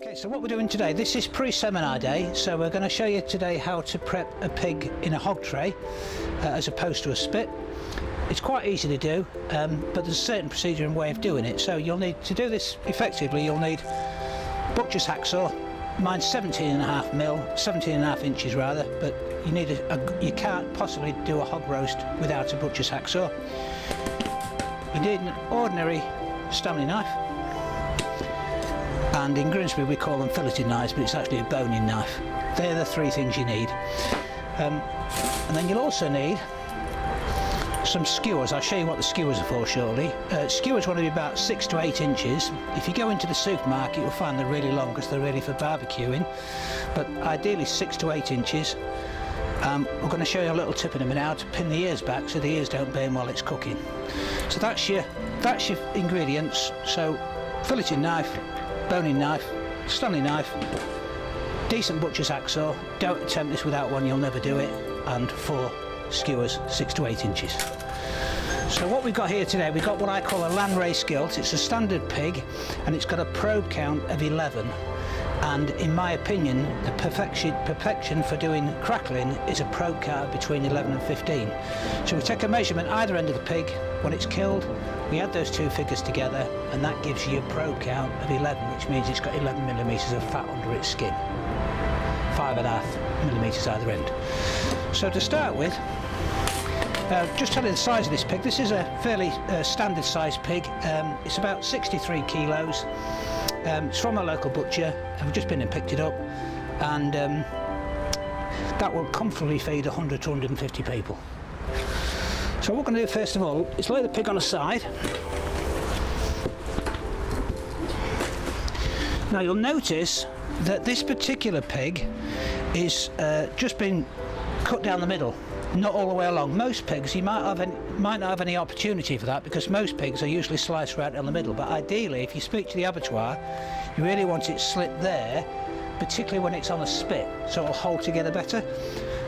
Okay, so what we're doing today, this is pre-seminar day, so we're going to show you today how to prep a pig in a hog tray as opposed to a spit. It's quite easy to do, but there's a certain procedure and way of doing it. So you'll need to do this effectively, you'll need butcher's hacksaw. Mine's 17.5 inches rather, but you need you can't possibly do a hog roast without a butcher's hacksaw. You need an ordinary Stanley knife, and in Grimsby we call them filleted knives, but it's actually a boning knife. They're the three things you need. And then you'll also need some skewers. I'll show you what the skewers are for shortly. Skewers want to be about 6 to 8 inches. If you go into the supermarket you'll find they're really long because they're really for barbecuing, but ideally 6 to 8 inches. We're going to show you a little tip in a minute how to pin the ears back so the ears don't burn while it's cooking. So that's your ingredients. So filleted knife, boning knife, Stanley knife, decent butcher's hacksaw. Don't attempt this without one, you'll never do it, and 4 skewers, 6 to 8 inches. So what we've got here today, we've got what I call a landrace gilt. It's a standard pig and it's got a probe count of 11, and in my opinion the perfection for doing crackling is a probe count between 11 and 15. So we take a measurement either end of the pig when it's killed, we add those two figures together, and that gives you a probe count of 11, which means it's got 11 millimetres of fat under its skin, 5.5 millimetres either end. So to start with, just telling the size of this pig, this is a fairly standard sized pig. It's about 63 kilos. It's from a local butcher, and we've just been and picked it up, and that will comfortably feed 100 to 150 people. So what we're going to do first of all is lay the pig on a side. Now you'll notice that this particular pig is just been cut down the middle, not all the way along. Most pigs you might not have any opportunity for that, because most pigs are usually sliced right down the middle, but ideally if you speak to the abattoir you really want it slit there, particularly when it's on a spit, so it'll hold together better.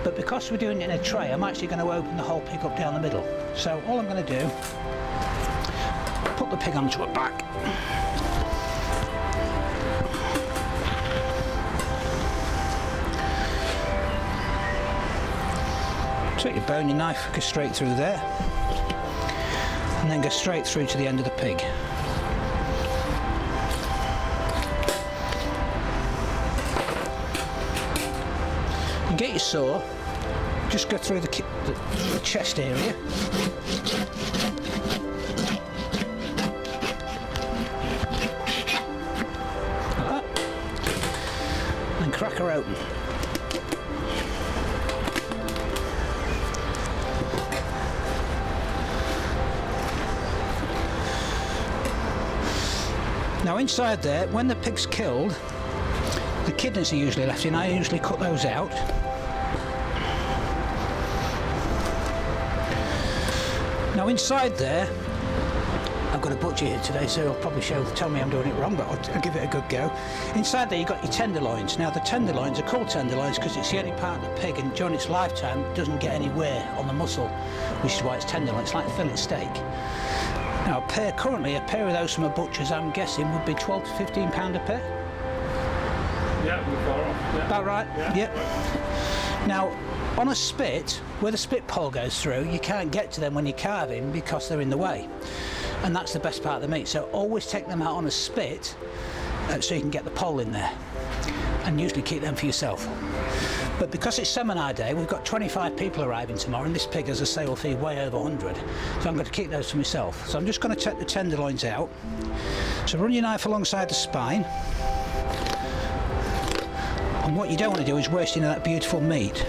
But because we're doing it in a tray, I'm actually going to open the whole pig up down the middle. So all I'm going to do, put the pig onto her back, take your boning knife, go straight through there, and then go straight through to the end of the pig. And get your saw, just go through the chest area. Like that. And crack her open. Now inside there, when the pig's killed, the kidneys are usually left in. I usually cut those out. Now inside there, I've got a butcher here today, so he'll probably tell me I'm doing it wrong, but I'll give it a good go. Inside there you've got your tenderloins. Now the tenderloins are called tenderloins because it's the only part of the pig, and during its lifetime it doesn't get any wear on the muscle, which is why it's tenderloin. It's like fillet steak. Now currently a pair of those from a butcher's, I'm guessing, would be 12 to 15 pound a pair. Yeah, we're far off. Yeah. About right? Yeah. Yep. Now on a spit, where the spit pole goes through, you can't get to them when you're carving because they're in the way, and that's the best part of the meat. So always take them out on a spit so you can get the pole in there, and usually keep them for yourself. But because it's seminar day, we've got 25 people arriving tomorrow, and this pig, as I say, will feed way over 100, so I'm going to keep those for myself. So I'm just going to take the tenderloins out. So run your knife alongside the spine, and what you don't want to do is waste any of that beautiful meat.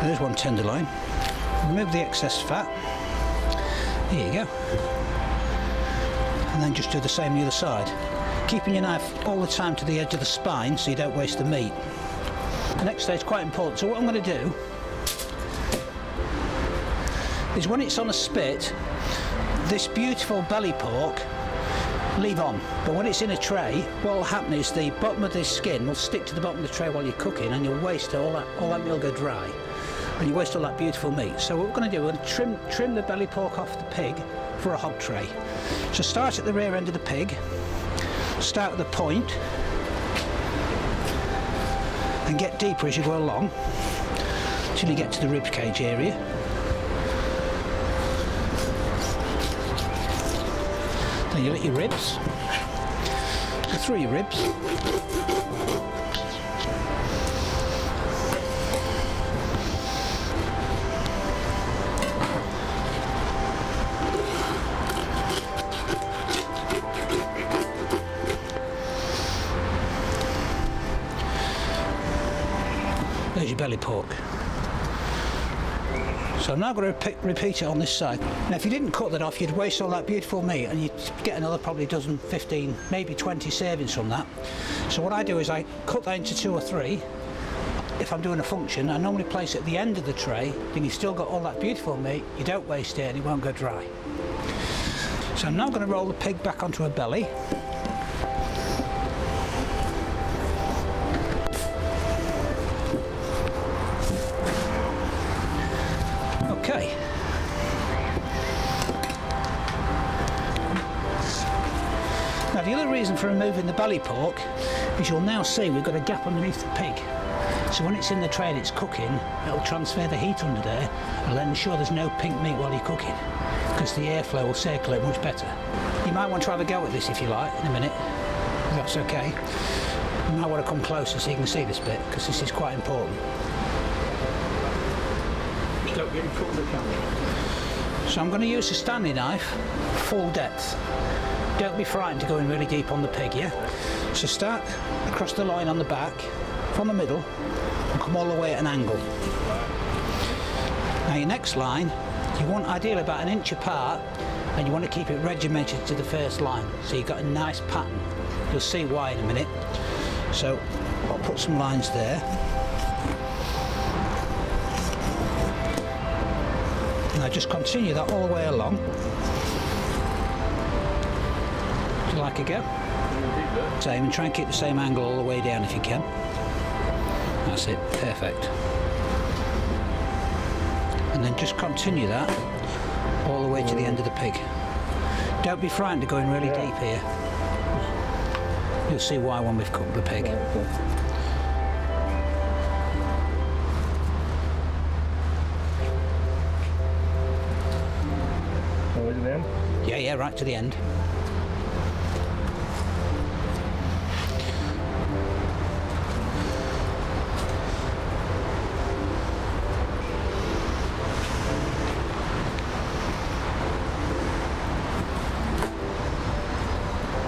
There's one tenderloin. Remove the excess fat. There you go. And then just do the same on the other side. Keeping your knife all the time to the edge of the spine so you don't waste the meat. The next stage is quite important. So what I'm going to do is when it's on a spit, this beautiful belly pork, leave on. But when it's in a tray, what will happen is the bottom of this skin will stick to the bottom of the tray while you're cooking, and you'll waste all that meat will go dry, and you waste all that beautiful meat. So what we're going to do, we're going to trim the belly pork off the pig for a hog tray. So start at the rear end of the pig, start at the point, and get deeper as you go along till you get to the rib cage area. Then you let your ribs go through your ribs. There's your belly pork. So I'm now going to repeat it on this side. Now if you didn't cut that off, you'd waste all that beautiful meat, and you'd get another probably dozen, 15, maybe 20 servings from that. So what I do is I cut that into 2 or 3. If I'm doing a function, I normally place it at the end of the tray, then you've still got all that beautiful meat, you don't waste it and it won't go dry. So I'm now going to roll the pig back onto a belly. Okay. Now the other reason for removing the belly pork is you'll now see we've got a gap underneath the pig. So when it's in the tray and it's cooking, it'll transfer the heat under there and then ensure there's no pink meat while you're cooking, because the airflow will circulate much better. You might want to have a go at this if you like in a minute, if that's okay. You might want to come closer so you can see this bit, because this is quite important. Don't get in front of the camera. So I'm going to use a Stanley knife, full depth. Don't be frightened to go in really deep on the pig, yeah? So start across the line on the back, from the middle, and come all the way at an angle. Now your next line, you want ideally about 1 inch apart, and you want to keep it regimented to the first line, so you've got a nice pattern. You'll see why in a minute. So I'll put some lines there. Now just continue that all the way along. Do you like a go? Same, and try and keep the same angle all the way down if you can. That's it, perfect. And then just continue that all the way to the end of the pig. Don't be frightened to go in really deep here. You'll see why when we've cooked the pig. Yeah, right to the end.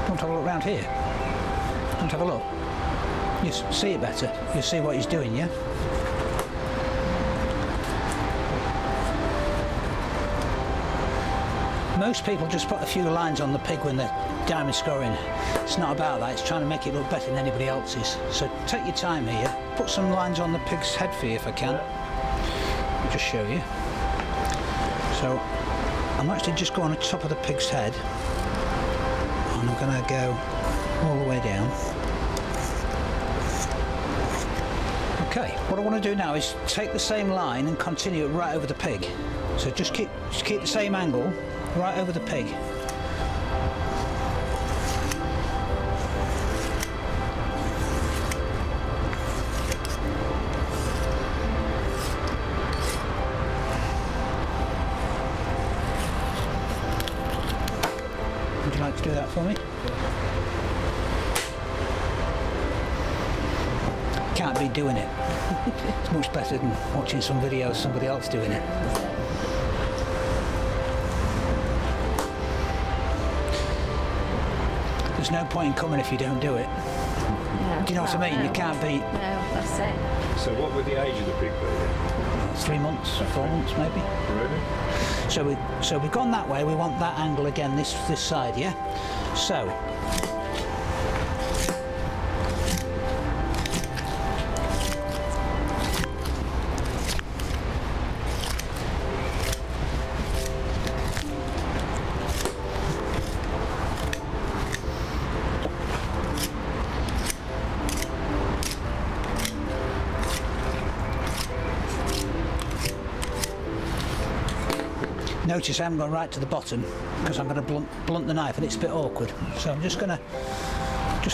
Want to have a look round here? Want to have a look? You see it better. You see what he's doing, yeah? Most people just put a few lines on the pig when they're diamond scoring. It's not about that, it's trying to make it look better than anybody else's. So take your time here, put some lines on the pig's head for you if I can. I'll just show you. So I'm actually just going on the top of the pig's head, and I'm going to go all the way down. Okay, what I want to do now is take the same line and continue it right over the pig. So just keep the same angle right over the pig. Would you like to do that for me? Can't be doing it. It's much better than watching some videos of somebody else doing it. There's no point in coming if you don't do it. No, do you know what I mean? You can't be... No, that's it. So what would the age of the pig be? 3 months, 4 months maybe. Really? So we've gone that way, we want that angle again, this side, yeah? So... Notice I haven't gone right to the bottom because I'm going to blunt the knife and it's a bit awkward. So I'm just going to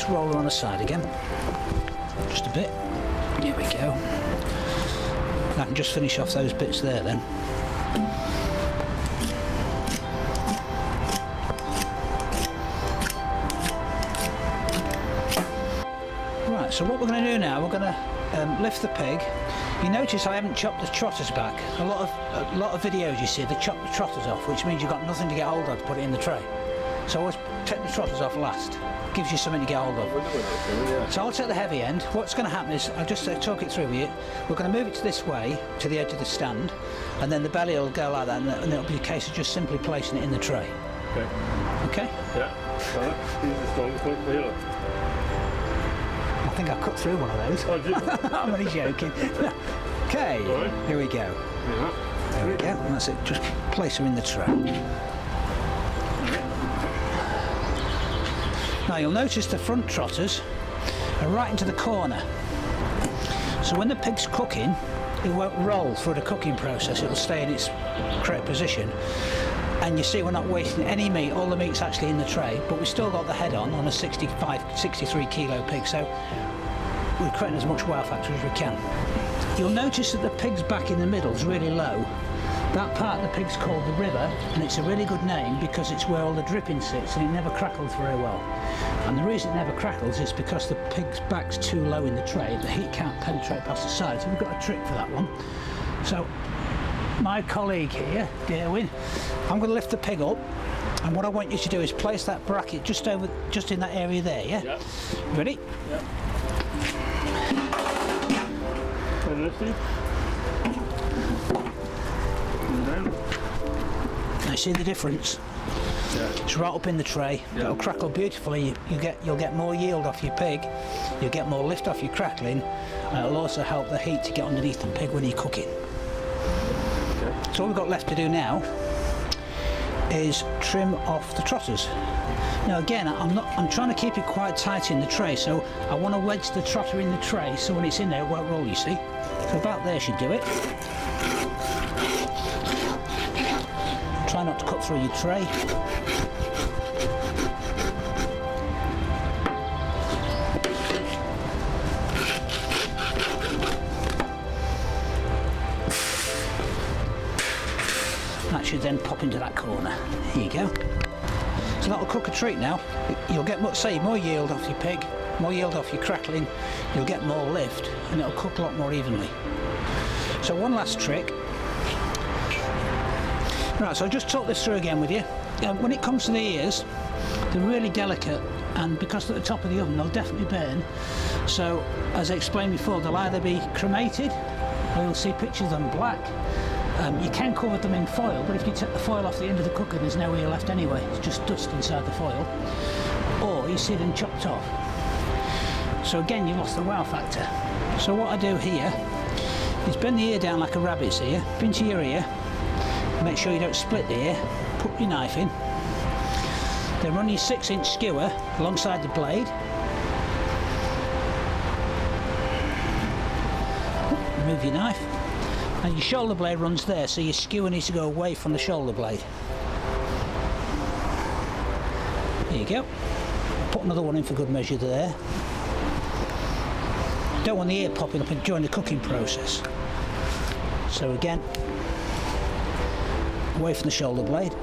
roll her on the side again. Just a bit. Here we go. I can just finish off those bits there then. Right, so what we're going to do now, we're going to lift the pig. You notice I haven't chopped the trotters back. A lot of videos you see, they chop the trotters off, which means you've got nothing to get hold of to put it in the tray. So always take the trotters off last. Gives you something to get hold of. So I'll take the heavy end. What's going to happen is, I'll just talk it through with you. We're going to move it to this way, to the edge of the stand, and then the belly will go like that, and it'll be a case of just simply placing it in the tray. Okay. Okay? Yeah. Use the strongest point for you. I think I cut through one of those. Oh, did you? I'm only joking. Okay, right. Here we go. Yeah. There we go, and that's it. Just place her in the tray. Now you'll notice the front trotters are right into the corner. So when the pig's cooking, it won't roll through the cooking process, it'll stay in its correct position. And you see we're not wasting any meat, all the meat's actually in the tray, but we've still got the head on a 63 kilo pig, so we're creating as much wow factor as we can. You'll notice that the pig's back in the middle is really low. That part of the pig's called the river, and it's a really good name because it's where all the dripping sits and it never crackles very well. And the reason it never crackles is because the pig's back's too low in the tray, the heat can't penetrate past the side, so we've got a trick for that one. So my colleague here, Derwin, I'm going to lift the pig up, and what I want you to do is place that bracket just in that area there, yeah? Yeah. Ready? Yeah. And lifting. And down. Now you see the difference? Yeah. It's right up in the tray. Yeah. It'll crackle beautifully. You'll get more yield off your pig. You'll get more lift off your crackling, and it'll also help the heat to get underneath the pig when you're cooking. Okay. So all we've got left to do now is trim off the trotters. Now again, I'm trying to keep it quite tight in the tray, so I want to wedge the trotter in the tray so when it's in there it won't roll, you see. So about there should do it. Try not to cut through your tray. That should then pop into that corner. Here you go. So that'll cook a treat now. You'll get more yield off your pig, more yield off your crackling, you'll get more lift, and it'll cook a lot more evenly. So one last trick. Right, so I'll just talk this through again with you. When it comes to the ears, they're really delicate, and because they're at the top of the oven, they'll definitely burn. So, as I explained before, they'll either be cremated, or you'll see pictures of them black. You can cover them in foil, but if you take the foil off the end of the cooker, there's no ear left anyway. It's just dust inside the foil. Or you see them chopped off. So again, you've lost the wow factor. So what I do here is bend the ear down like a rabbit's ear, pinch your ear, make sure you don't split the ear, put your knife in, then run your 6-inch skewer alongside the blade, remove your knife, and your shoulder blade runs there, so your skewer needs to go away from the shoulder blade. There you go. Put another one in for good measure there. Don't want the ear popping up during the cooking process. So again, away from the shoulder blade.